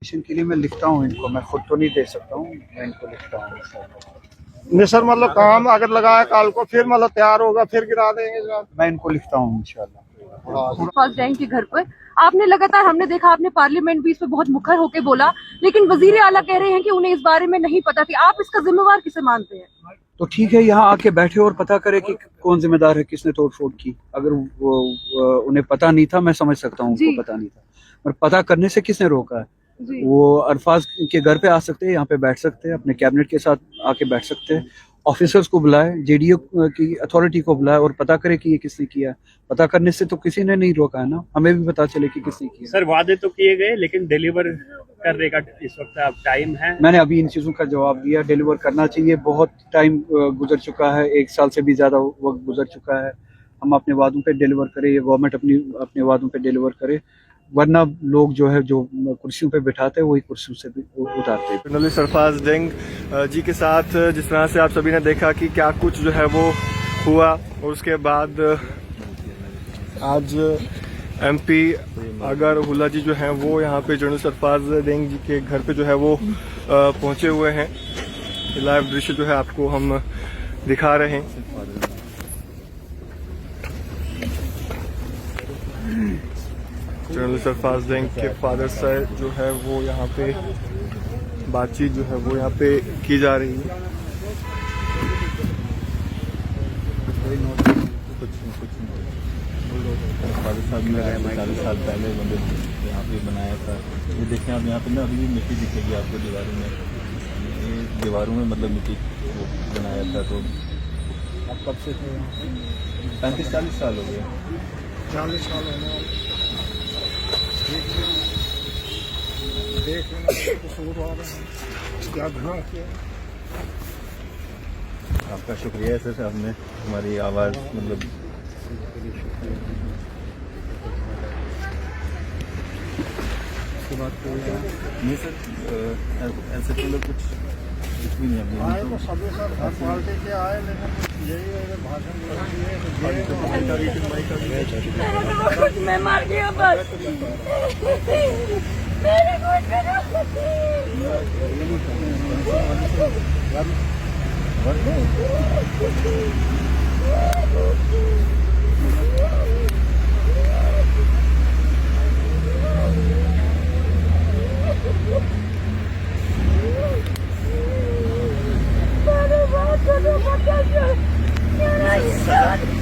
के लिए मैं लिखता हूँ इनको, मैं खुद तो नहीं दे सकता हूँ, मैं इनको लिखता हूँ। नहीं सर, मतलब काम अगर लगाया काल को फिर मतलब तैयार होगा फिर गिरा देंगे सर। मैं इनको लिखता हूँ इंशाल्लाह। फर्स्ट रैंक के घर पर आपने लगातार, हमने देखा आपने पार्लियामेंट भी इस पे बहुत मुखर होकर बोला, लेकिन वजीर आला कह रहे हैं कि उन्हें इस बारे में नहीं पता थी। आप इसका जिम्मेवार किसे मानते हैं? तो ठीक है, यहाँ आके बैठे और पता करे कि कौन जिम्मेदार है, किसने तोड़फोड़ की। अगर उन्हें पता नहीं था, मैं समझ सकता हूँ उनको पता नहीं था, पर पता करने से किसने रोका है? वो अरफाज के घर पे आ सकते हैं, यहाँ पे बैठ सकते हैं, अपने कैबिनेट के साथ आके बैठ सकते हैं, ऑफिसर्स को बुलाए, जेडीओ की अथॉरिटी को बुलाए और पता करे कि ये किसने किया है। पता करने से तो किसी ने नहीं रोका है ना, हमें भी पता चले कि किसने किया। सर वादे तो किए गए लेकिन डिलीवर करने का इस वक्त अब टाइम है। मैंने अभी इन चीज़ों का जवाब दिया, डिलीवर करना चाहिए। बहुत टाइम गुजर चुका है, 1 साल से भी ज़्यादा वक्त गुजर चुका है। हम अपने वादों पे डिलीवर करें, ये गवर्नमेंट अपने वादों पे डिलीवर करे, वरना लोग जो है जो कुर्सियों पे बिठाते हैं वही कुर्सियों से भी उतारते हैं। जर्नलिस्ट अरफाज डेंग जी के साथ जिस तरह से आप सभी ने देखा कि क्या कुछ जो है वो हुआ, और उसके बाद आज एमपी अगर हुल्ला जी जो हैं वो यहाँ पे जर्नलिस्ट अरफाज डेंग जी के घर पे जो है वो पहुंचे हुए हैं। लाइव दृश्य जो है आपको हम दिखा रहे हैं। जर्नलिस्ट अरफाज डेंग के फादर से जो है वो यहाँ पे बातचीत जो है वो यहाँ पे की जा रही है। फादर साहब ने 40 साल पहले मंदिर यहाँ पे बनाया था। ये देखें आप, यहाँ पे ना अभी भी मिट्टी दिखेगी आपको दीवारों में, ये दीवारों में मतलब मिट्टी वो बनाया था। तो आप कब से थे? 35-40 साल हो गए। 40 साल होने आपका शुक्रिया सर, आपने हमारी आवाज़ मतलब बात नहीं सर, ऐसे तो लोग कुछ भी नहीं आए तो सभी सर हर पार्टी के आए, लेकिन यही है भाषण मैं मार गया बस।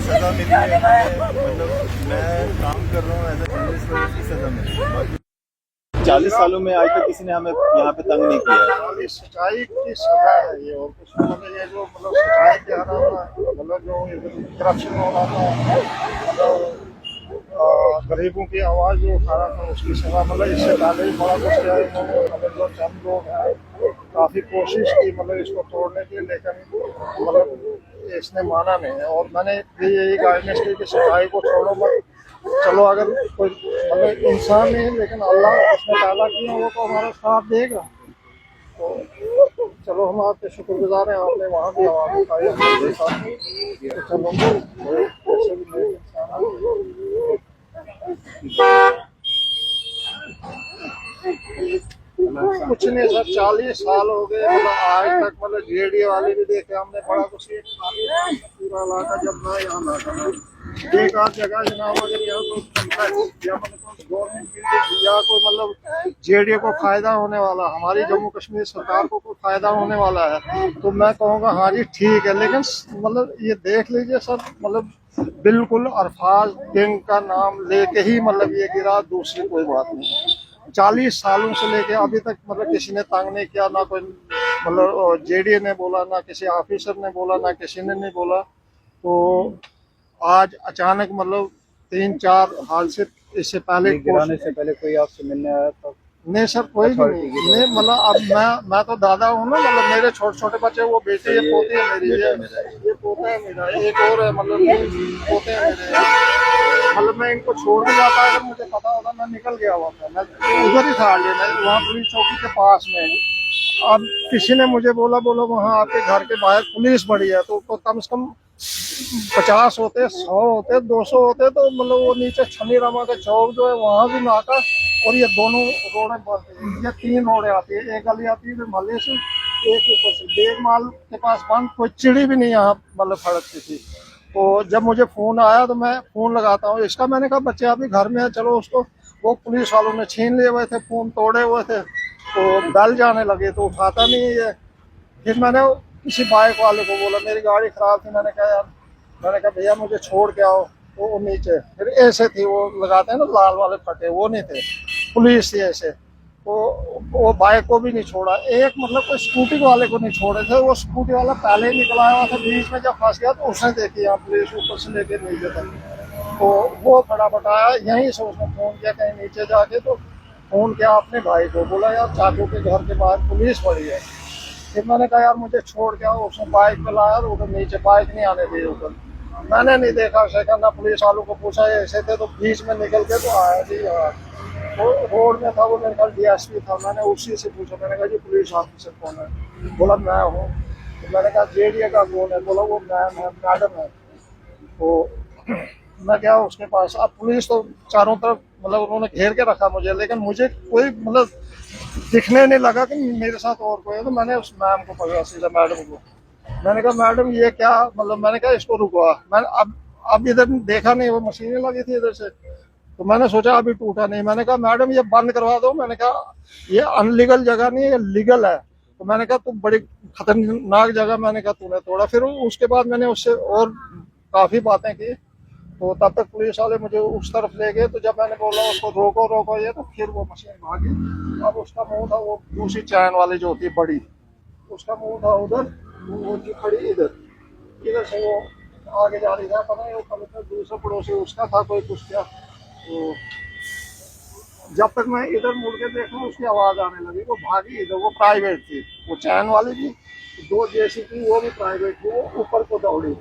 सजा मिली है, मतलब मैं काम कर रहा हूँ ऐसा जर्नलिस्ट, पर उसकी सजा मिली। 40 सालों में आज तक किसी ने हमें यहाँ पे तंग नहीं किया। सच्चाई की सजा है ये, और कुछ मतलब ये जो मतलब सच्चाई के हराना, मतलब जो करप्शन हो रहा था, गरीबों की आवाज़ जो उठा रहा था उसकी सजा, मतलब इससे पहले ही बड़ा कुछ किया इन्होंने। मतलब जो चंद लोग हैं काफ़ी कोशिश की मतलब इसको तोड़ने की, लेकिन मतलब इसने माना नहीं है। और मैंने भी यही गाइडेंस की कि सच्चाई को छोड़ो मत। चलो अगर कोई मतलब इंसान नहीं है, लेकिन अल्लाह उसने पैदा किया वो तो हमारा साथ देगा। तो चलो हम आपके शुक्रगुजार हैं, आपने वहाँ भी आवाज़ उठाई हमारे साथ। तो चलो ऐसे भी नहीं कुछ नहीं सर, 40 साल हो गए मतलब आज तक मतलब जेडी वाले भी देखे हमने, बड़ा कुछ पूरा इलाका जब ना यहाँ ना एक आध जगह जनाब अगर यहाँ तो या मतलब गवर्नमेंट बिल्डिंग या कोई मतलब जेडी को फायदा होने वाला, हमारी जम्मू कश्मीर सरकार को कोई फायदा होने वाला है तो मैं कहूँगा हाँ जी ठीक है। लेकिन मतलब ये देख लीजिए सर, मतलब बिल्कुल अरफाज डेंग का नाम लेके ही मतलब ये गिरा, दूसरी कोई बात नहीं। 40 सालों से लेके अभी तक मतलब किसी ने तंग नहीं किया, ना कोई मतलब जेडी ने बोला, ना किसी ऑफिसर ने बोला, ना किसी ने नहीं बोला। तो आज अचानक मतलब 3-4 हादसे इससे पहले गिराने से पहले कोई आपसे मिलने आया था? नहीं सर, कोई भी नहीं। मतलब अब मैं तो दादा हूँ ना, मतलब मेरे छोटे छोटे बच्चे, वो बेटी है, पोती है मेरी, ये पोता है मेरा, एक और है, मतलब पोते हैं मेरे। मतलब मैं इनको छोड़ के जाता, अगर मुझे पता होता मैं निकल गया हुआ था, मैं उधर ही था लेने, वहाँ पुलिस चौकी के पास में। अब किसी ने मुझे बोला वहाँ आपके घर के बाहर पुलिस बड़ी है, तो कम से कम 50 होते, 100 होते, 200 होते, तो मतलब वो नीचे छन्नी रमा के चौक जो है वहाँ भी नाका और ये दोनों रोडें बंद हैं। ये 3 रोडें आती है, एक गली आती है महल्ले से, एक ऊपर से बेगमाल के पास बंद, कोई चिड़ी भी नहीं यहाँ मतलब फड़कती थी। तो जब मुझे फोन आया तो मैं फोन लगाता हूँ इसका, मैंने कहा बच्चे अभी घर में है, चलो उसको, वो पुलिस वालों ने छीन लिए हुए थे, फोन तोड़े हुए थे, तो बेल जाने लगे तो उठाता नहीं है। फिर मैंने किसी बाइक वाले को बोला, मेरी गाड़ी खराब थी, मैंने कहा यार, मैंने कहा भैया मुझे छोड़ के आओ, तो वो नीचे फिर ऐसे थी, वो लगाते हैं ना लाल वाले फटे, वो नहीं थे, पुलिस थी ऐसे, तो वो बाइक को भी नहीं छोड़ा। एक मतलब कोई स्कूटी वाले को नहीं छोड़े थे, वो स्कूटी वाला पहले ही निकला हुआ था, बीच में जब फंस गया तो उसने देखी यहाँ पुलिस ऊपर से लेके नीचे तक, तो वो फटाफट आया, यहीं से उसने फोन किया कहीं नीचे जाके, तो फोन किया अपने भाई को, बोला यार चाचू के घर के बाहर पुलिस पड़ी है। फिर मैंने कहा यार मुझे छोड़ के आओ, उसने बाइक पे लाया, उधर नीचे बाइक नहीं आने दी ऊपर, मैंने नहीं देखा सेकंड, ना पुलिस वालों को पूछा, ऐसे थे तो बीच में निकल के तो आया जी यार, वो रोड में था, वो मेरे ख्याल DSP था, मैंने उसी से पूछा, मैंने कहा जी पुलिस ऑफिसर कौन है, बोला मैं हूँ। तो मैंने कहा JDA का कौन है, बोला वो मैडम है। तो मैं गया उसके पास, अब पुलिस तो चारों तरफ मतलब उन्होंने घेर के रखा मुझे, लेकिन मुझे कोई मतलब दिखने नहीं लगा कि मेरे साथ और कोई है। तो मैंने उस मैम को पकड़ा, सीधा मैडम को, मैंने कहा मैडम ये क्या, मतलब मैंने कहा इसको रुकवा, मैंने अब इधर देखा नहीं, वो मशीनें लगी थी इधर से, तो मैंने सोचा अभी टूटा नहीं, मैंने कहा मैडम ये बंद करवा दो, मैंने कहा ये अनलीगल जगह नहीं है, ये लीगल है। तो मैंने कहा तुम बड़ी खतरनाक जगह, मैंने कहा तूने तोड़ा। फिर उसके बाद मैंने उससे और काफी बातें की, तो तब तक पुलिस वाले मुझे उस तरफ ले गए, तो जब मैंने बोला उसको रोको रोको ये, तो फिर वो मशीन भागी। अब उसका मुंह था वो दूसरी चैन वाली जो होती है बड़ी, उसका मुंह था उधर, वो जो खड़ी इधर से वो आगे जा रही था, पता नहीं वो कल दूसरा पड़ोसी उसका था कोई कुछ क्या। तो जब तक मैं इधर मुड़ के देखा उसकी आवाज आने लगी, वो भागी इधर, वो प्राइवेट थी, वो चैन वाली थी, 2 जैसी थी, वो भी प्राइवेट थी, वो ऊपर को दौड़ी।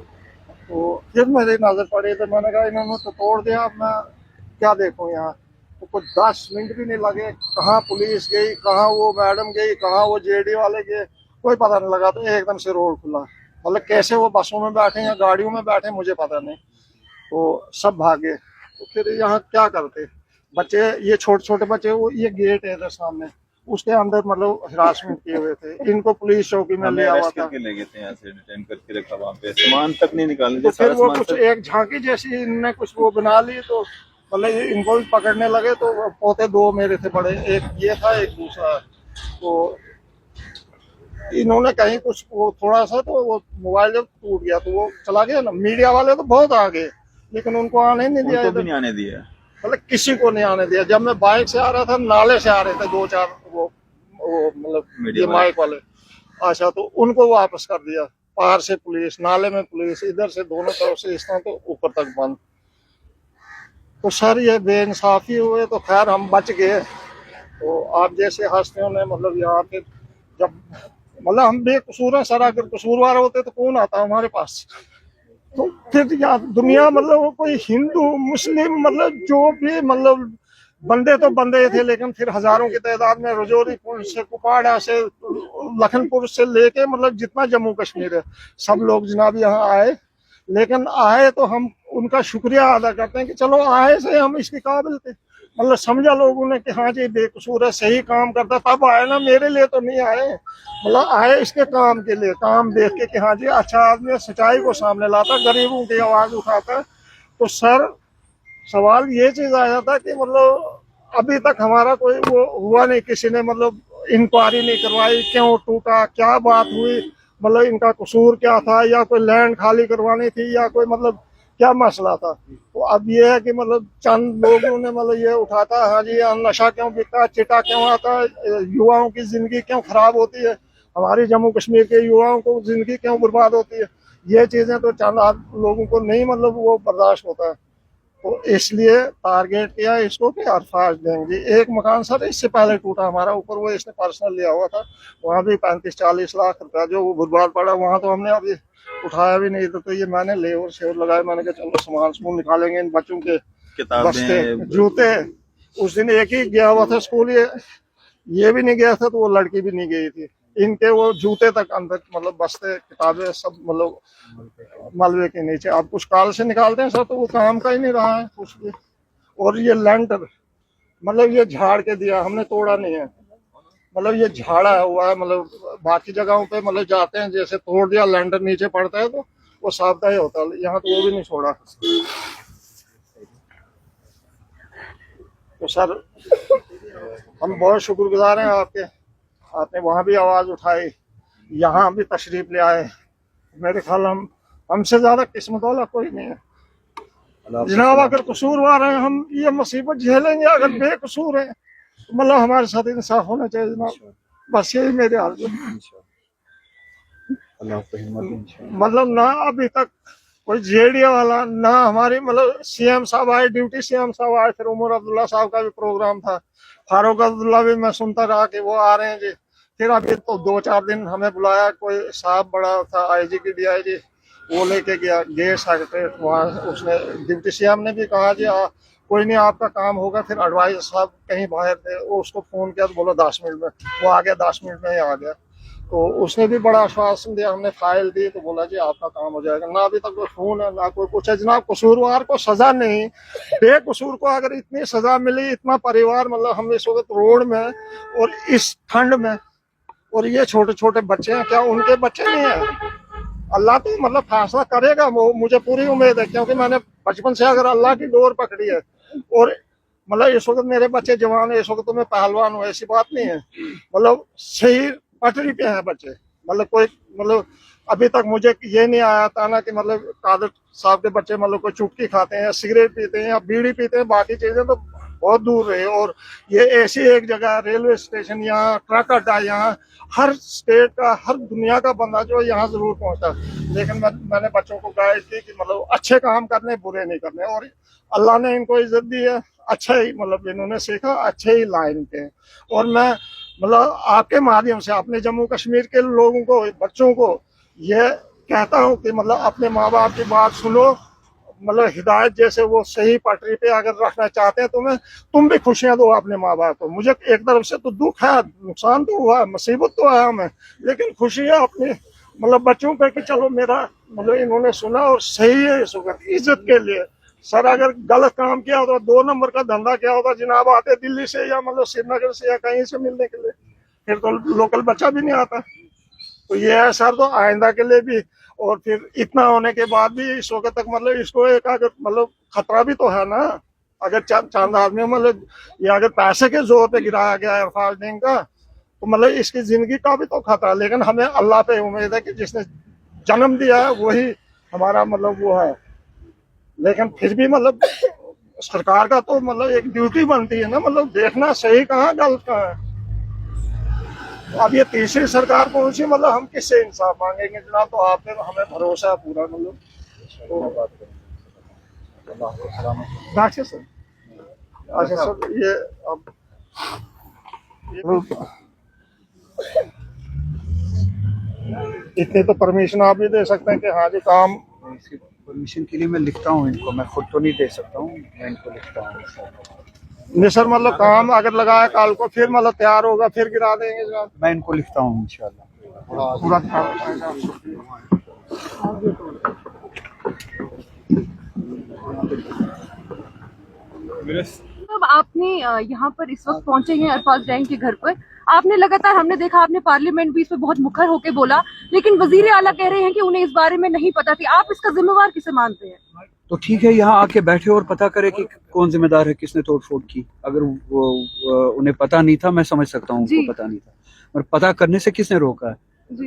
तो फिर मेरी नजर पड़ी, तो मैंने कहा इन्होंने तो तोड़ दिया, अब मैं क्या देखूं यहाँ। तो कुछ 10 मिनट भी नहीं लगे, कहाँ पुलिस गई, कहाँ वो मैडम गई, कहाँ वो JD वाले गए, कोई पता नहीं लगा। तो एकदम से रोड खुला, मतलब कैसे वो बसों में बैठे या गाड़ियों में बैठे मुझे पता नहीं, तो सब भागे। तो फिर यहाँ क्या करते बच्चे, ये छोटे छोटे बच्चे, वो ये गेट है इधर सामने, उसके अंदर मतलब हिरासमेंट किए हुए थे, इनको पुलिस चौकी में लिया हुआ था, ले गए थे यहाँ से, डिटेन करके रखा, वहाँ पे सामान तक नहीं निकालने तो दिया, फिर वो कुछ एक झांकी जैसी इनने कुछ वो बना ली, तो मतलब इनको भी पकड़ने लगे। तो पोते 2 मेरे थे बड़े, एक ये था एक दूसरा, तो इन्होंने कहीं कुछ वो थोड़ा सा, तो वो मोबाइल जब टूट गया तो वो चला गया ना। मीडिया वाले तो बहुत आ गए, लेकिन उनको आने नहीं दिया, उनको भी नहीं आने दिया, मतलब किसी को नहीं आने दिया। जब मैं बाइक से आ रहा था, नाले से आ रहे थे 2-4 वो मतलब ये माइक वाले, अच्छा, तो उनको वापस कर दिया, पार से पुलिस, नाले में पुलिस, इधर से दोनों तरफ से इस तरह, तो ऊपर तक बंद। तो सर ये बेइंसाफी हुए, तो खैर हम बच गए। तो आप जैसे हस्तियों ने मतलब यहाँ पे, जब मतलब हम बेकसूर हैं सर, अगर कसूरवार होते तो कौन आता हमारे पास। तो फिर यहाँ दुनिया मतलब कोई हिंदू मुस्लिम मतलब जो भी मतलब बंदे तो बंदे थे, लेकिन फिर हजारों की तादाद में रजौरी पुल से, कुपवाड़ा से, लखनपुर से लेके मतलब जितना जम्मू कश्मीर है, सब लोग जनाब यहाँ आए। लेकिन आए तो हम उनका शुक्रिया अदा करते हैं कि चलो आए से हम इसके काबिल थे, मतलब समझा लोगों ने कि हाँ जी बेकसूर है, सही काम करता, तब आए ना, मेरे लिए तो नहीं आए, मतलब आए इसके काम के लिए, काम देख के कि हाँ जी अच्छा आदमी सच्चाई को सामने लाता, गरीबों की आवाज उठाता। तो सर सवाल ये चीज आ जाता कि मतलब अभी तक हमारा कोई वो हुआ नहीं, किसी ने मतलब इंक्वायरी नहीं करवाई, क्यों टूटा, क्या बात हुई, मतलब इनका कसूर क्या था, या कोई लैंड खाली करवानी थी, या कोई मतलब क्या मसला था। तो अब ये है कि मतलब चंद लोगों ने मतलब ये उठाता, हाँ जी नशा क्यों बिकता, चिटा क्यों आता, युवाओं की जिंदगी क्यों खराब होती है, हमारी जम्मू कश्मीर के युवाओं को जिंदगी क्यों बर्बाद होती है, ये चीजें तो चंद लोगों को नहीं मतलब वो बर्दाश्त होता है। तो इसलिए टारगेट किया इसको कि अरफाज देंगे। एक मकान सर इससे पहले टूटा हमारा ऊपर, वो इसने पर्सनल लिया हुआ था, वहाँ भी 35-40 लाख रुपया जो वो बर्बाद पड़ा, वहाँ तो हमने अभी उठाया भी नहीं। तो ये मैंने लेवर शेवर लगाया, मैंने कहा चलो सामान निकालेंगे इन बच्चों के, बस्ते, जूते। उस दिन एक ही गया हुआ था स्कूल, ये भी नहीं गया था, तो वो लड़की भी नहीं गई थी, इनके वो जूते तक अंदर मतलब बस्ते, किताबें सब मतलब मलबे के नीचे। अब कुछ काल से निकालते हैं सर, तो वो काम का ही नहीं रहा है कुछ भी। और ये लेंटर मतलब ये झाड़ के दिया, हमने तोड़ा नहीं है। मतलब ये झाड़ा हुआ है, मतलब बाकी जगहों पे मतलब जाते हैं जैसे तोड़ दिया, लैंडर नीचे पड़ता है तो वो सावधानी होता है, यहाँ तो वो भी नहीं छोड़ा। तो सर हम बहुत शुक्रगुजार हैं आपके, आपने वहाँ भी आवाज उठाई, यहाँ भी तशरीफ ले आए। मेरे ख्याल हमसे ज्यादा किस्मत वाला कोई नहीं है जनाब। अगर कसूरवार हैं हम ये मुसीबत झेलेंगे, अगर बेकसूर हैं तो मतलब हमारे साथ इंसाफ होना चाहिए जनाब। बस यही मेरे हाल में। मतलब ना अभी तक कोई जेडीए वाला, ना हमारी मतलब सीएम साहब आए, ड्यूटी सीएम साहब आए, फिर उमर अब्दुल्ला साहब का भी प्रोग्राम था, फारूक अब्दुल्ला भी मैं सुनता रहा कि वो आ रहे हैं जी। फिर अभी तो 2-4 दिन हमें बुलाया कोई साहब बड़ा था आईजी की डीआईजी, वो लेके गया गेट सेक्रेटरी वहाँ, उसने डिप्टी सीएम ने भी कहा जी कोई नहीं आपका काम होगा। फिर एडवाइजर साहब कहीं बाहर थे, वो उसको फोन किया तो बोला 10 मिनट में, वो आ गया, 10 मिनट में ही आ गया। तो उसने भी बड़ा आश्वासन दिया, हमने फाइल दी तो बोला जी आपका काम हो जाएगा। ना अभी तक कोई फोन है ना कोई कुछ है जनाब। कसूरवार को सजा नहीं, बेकसूर को अगर इतनी सजा मिली, इतना परिवार मतलब हम इस वक्त रोड में और इस ठंड में, और ये छोटे छोटे बच्चे हैं, क्या उनके बच्चे नहीं है? अल्लाह तो मतलब फैसला करेगा, वो मुझे पूरी उम्मीद है, क्योंकि मैंने बचपन से अगर अल्लाह की डोर पकड़ी है। और मतलब इस वक्त मेरे बच्चे जवान है, इस वक्त तो मैं पहलवान हूँ, ऐसी बात नहीं है। मतलब सही पटरी पे हैं बच्चे। मतलब कोई मतलब अभी तक मुझे ये नहीं आया था ना कि मतलब कादर साहब के बच्चे मतलब कोई चुटकी खाते हैं, सिगरेट पीते हैं या बीड़ी पीते हैं, बाकी चीजें तो बहुत दूर रहे। और ये ऐसी एक जगह रेलवे स्टेशन, यहाँ ट्रक अड्डा, यहाँ हर स्टेट का, हर दुनिया का बंदा जो यहाँ जरूर पहुंचा। लेकिन मैंने बच्चों को गाइड की कि मतलब अच्छे काम करने, बुरे नहीं करने, और अल्लाह ने इनको इज्जत दी है। अच्छा ही मतलब इन्होंने सीखा, अच्छे ही लाइन पे। और मैं मतलब आपके माध्यम से अपने जम्मू कश्मीर के लोगों को, बच्चों को ये कहता हूँ कि मतलब अपने माँ बाप की बात सुनो। मतलब हिदायत जैसे वो सही पटरी पे अगर रखना चाहते हैं तुम्हें, तुम भी खुशियां दो अपने माँ बाप को। मुझे एक तरफ से तो दुख है, नुकसान तो हुआ, मुसीबत तो है हमें, लेकिन खुशी है अपने मतलब बच्चों पे कि चलो मेरा मतलब इन्होंने सुना और सही है इस वक्त इज्जत के लिए। सर अगर गलत काम किया होता, 2 नंबर का धंधा किया होता जनाब, आते दिल्ली से या मतलब श्रीनगर से या कहीं से मिलने के लिए, फिर तो लोकल बच्चा भी नहीं आता। तो ये है सर, तो आइंदा के लिए भी। और फिर इतना होने के बाद भी इस वक्त तक मतलब इसको एक अगर मतलब खतरा भी तो है ना। अगर चंद आदमी मतलब ये अगर पैसे के जोर पे गिराया गया है अरफाज डीन का, तो मतलब इसकी जिंदगी का भी तो खतरा। लेकिन हमें अल्लाह पे उम्मीद है कि जिसने जन्म दिया है वही हमारा मतलब वो है। लेकिन फिर भी मतलब सरकार का तो मतलब एक ड्यूटी बनती है ना, मतलब देखना सही कहाँ गलत कहाँ है। अब ये तीसरी सरकार पहुंची, मतलब हम किससे इंसाफ मांगेंगे जनाब? तो आप पे हमें भरोसा है पूरा। मतलब तो सर अच्छा सर, ये अब इतनी तो परमिशन आप भी दे सकते हैं कि हाँ जी काम। परमिशन के लिए मैं लिखता हूँ इनको, मैं खुद तो नहीं दे सकता हूँ, मैं इनको लिखता हूँ। नहीं सर, मतलब काम अगर लगाया कल को फिर मतलब तैयार होगा फिर गिरा देंगे जनाब। मैं इनको लिखता हूँ इंशाल्लाह पूरा अब आपने यहाँ पर इस वक्त पहुंचे हैं अरफाज डैंग के घर पर। आपने लगातार, हमने देखा आपने पार्लियामेंट भी इस पर बहुत मुखर होकर बोला, लेकिन वजीर आला कह रहे हैं कि उन्हें इस बारे में नहीं पता थी। आप इसका जिम्मेवार किसे मानते हैं? तो ठीक है, यहाँ आके बैठे और पता करे कि कौन जिम्मेदार है, किसने तोड़फोड़ की। अगर वो उन्हें पता नहीं था, मैं समझ सकता हूँ उनको पता नहीं था, पर पता करने से किसने रोका है?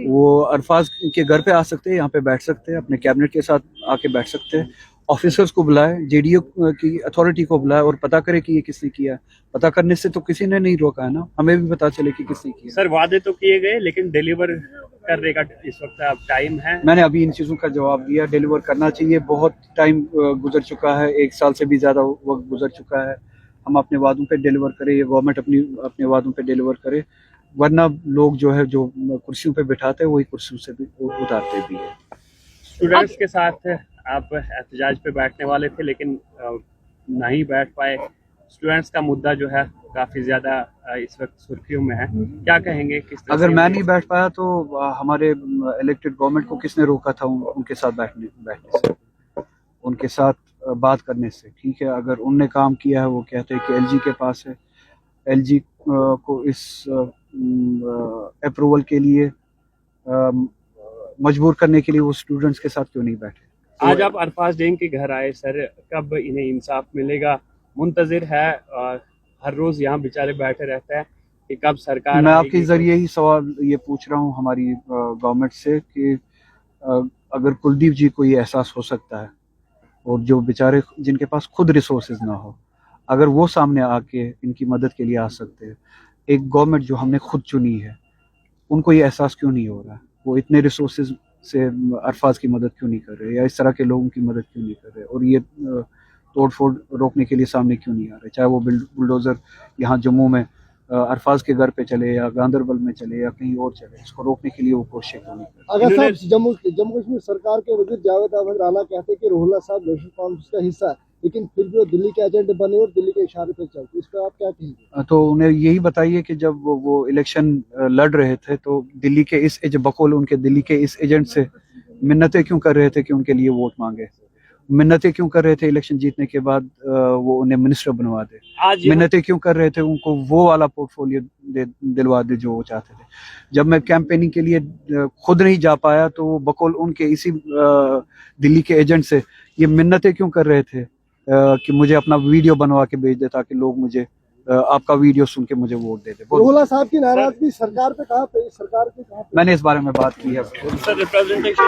वो अरफाज के घर पे आ सकते हैं, यहाँ पे बैठ सकते हैं, अपने कैबिनेट के साथ आके बैठ सकते हैं, ऑफिसर्स को बुलाए, जेडीओ की अथॉरिटी को बुलाए और पता करे कि ये किसने किया है। पता करने से तो किसी ने नहीं रोका है ना, हमें भी पता चले कि किसने किया। सर वादे तो किए गए, लेकिन डिलीवर करने का इस वक्त अब टाइम है। मैंने अभी इन चीजों का जवाब दिया, डिलीवर करना चाहिए। बहुत टाइम गुजर चुका है, 1 साल से भी ज्यादा वक्त गुजर चुका है। हम अपने वादों पे डिलीवर करें, ये गवर्नमेंट अपने वादों पे डिलीवर करे, वरना लोग जो है जो कुर्सियों पे बिठाते हैं वही कुर्सियों से भी उतारते भी है। स्टूडेंट्स के साथ आप एहतजाज पे बैठने वाले थे, लेकिन नहीं बैठ पाए। स्टूडेंट्स का मुद्दा जो है काफी ज्यादा इस वक्त सुर्खियों में है, क्या कहेंगे? किस तरह अगर मैं नहीं बैठ पाया तो हमारे इलेक्टेड गवर्नमेंट को किसने रोका था उनके साथ बैठने से, उनके साथ बात करने से? ठीक है, अगर उनने काम किया है, वो कहते हैं कि एलजी के पास है, एलजी को इस अप्रूवल के लिए मजबूर करने के लिए वो स्टूडेंट्स के साथ क्यों नहीं बैठे? आज आप अरफाज डैंग के घर आए सर, कब इन्हें इंसाफ मिलेगा? मुंतजिर है, हर रोज यहाँ बेचारे बैठे रहते हैं कि कब सरकार मैं आएगी। आपके जरिए ही सवाल ये पूछ रहा हूँ हमारी गवर्नमेंट से कि अगर कुलदीप जी को ये एहसास हो सकता है और जो बेचारे जिनके पास खुद रिसोर्सेज ना हो, अगर वो सामने आके इनकी मदद के लिए आ सकते हैं, एक गवर्नमेंट जो हमने खुद चुनी है, उनको ये एहसास क्यों नहीं हो रहा? वो इतने रिसोर्सेज से अरफाज की मदद क्यों नहीं कर रहे, या इस तरह के लोगों की मदद क्यों नहीं कर रहे, और ये तोड़फोड़ रोकने के लिए सामने क्यों नहीं आ रहे? चाहे वो बुलडोज़र यहाँ जम्मू में अरफाज के घर पे चले या गांधरबल में चले या कहीं और चले, इसको रोकने के लिए वो कोशिश क्यों नहीं कर रहे? अगर साहब जम्मू कश्मीर सरकार के वजीर जावेद अहमद राना कहते हैं कि रोहिल्ला साहब नेशनल कॉन्फ्रेंस का हिस्सा है, लेकिन फिर भी वो दिल्ली के एजेंट बने और दिल्ली के इशारे पर चलते, इस पर आप क्या कहेंगे? तो उन्हें यही बताइए कि जब वो इलेक्शन लड़ रहे थे तो दिल्ली के इस बकौल उनके दिल्ली के इस एजेंट से मिन्नतें क्यों कर रहे थे कि उनके लिए वोट मांगे? मिन्नतें क्यों कर रहे थे इलेक्शन जीतने के बाद वो उन्हें मिनिस्टर बनवा दे? आज मिन्नतें क्यों कर रहे थे उनको वो वाला पोर्टफोलियो दिलवा दे जो वो चाहते थे? जब मैं कैंपेनिंग के लिए खुद नहीं जा पाया तो वो बकौल उनके इसी दिल्ली के एजेंट से ये मिन्नतें क्यों कर रहे थे कि मुझे अपना वीडियो बनवा के भेज दे ताकि लोग मुझे आपका वीडियो सुन के मुझे वोट दे दे? रोहिल्ला साहब की नाराजगी सरकार पे कहाँ पे, सरकार पे कहाँ पे? मैंने इस बारे में बात की है। Sir representation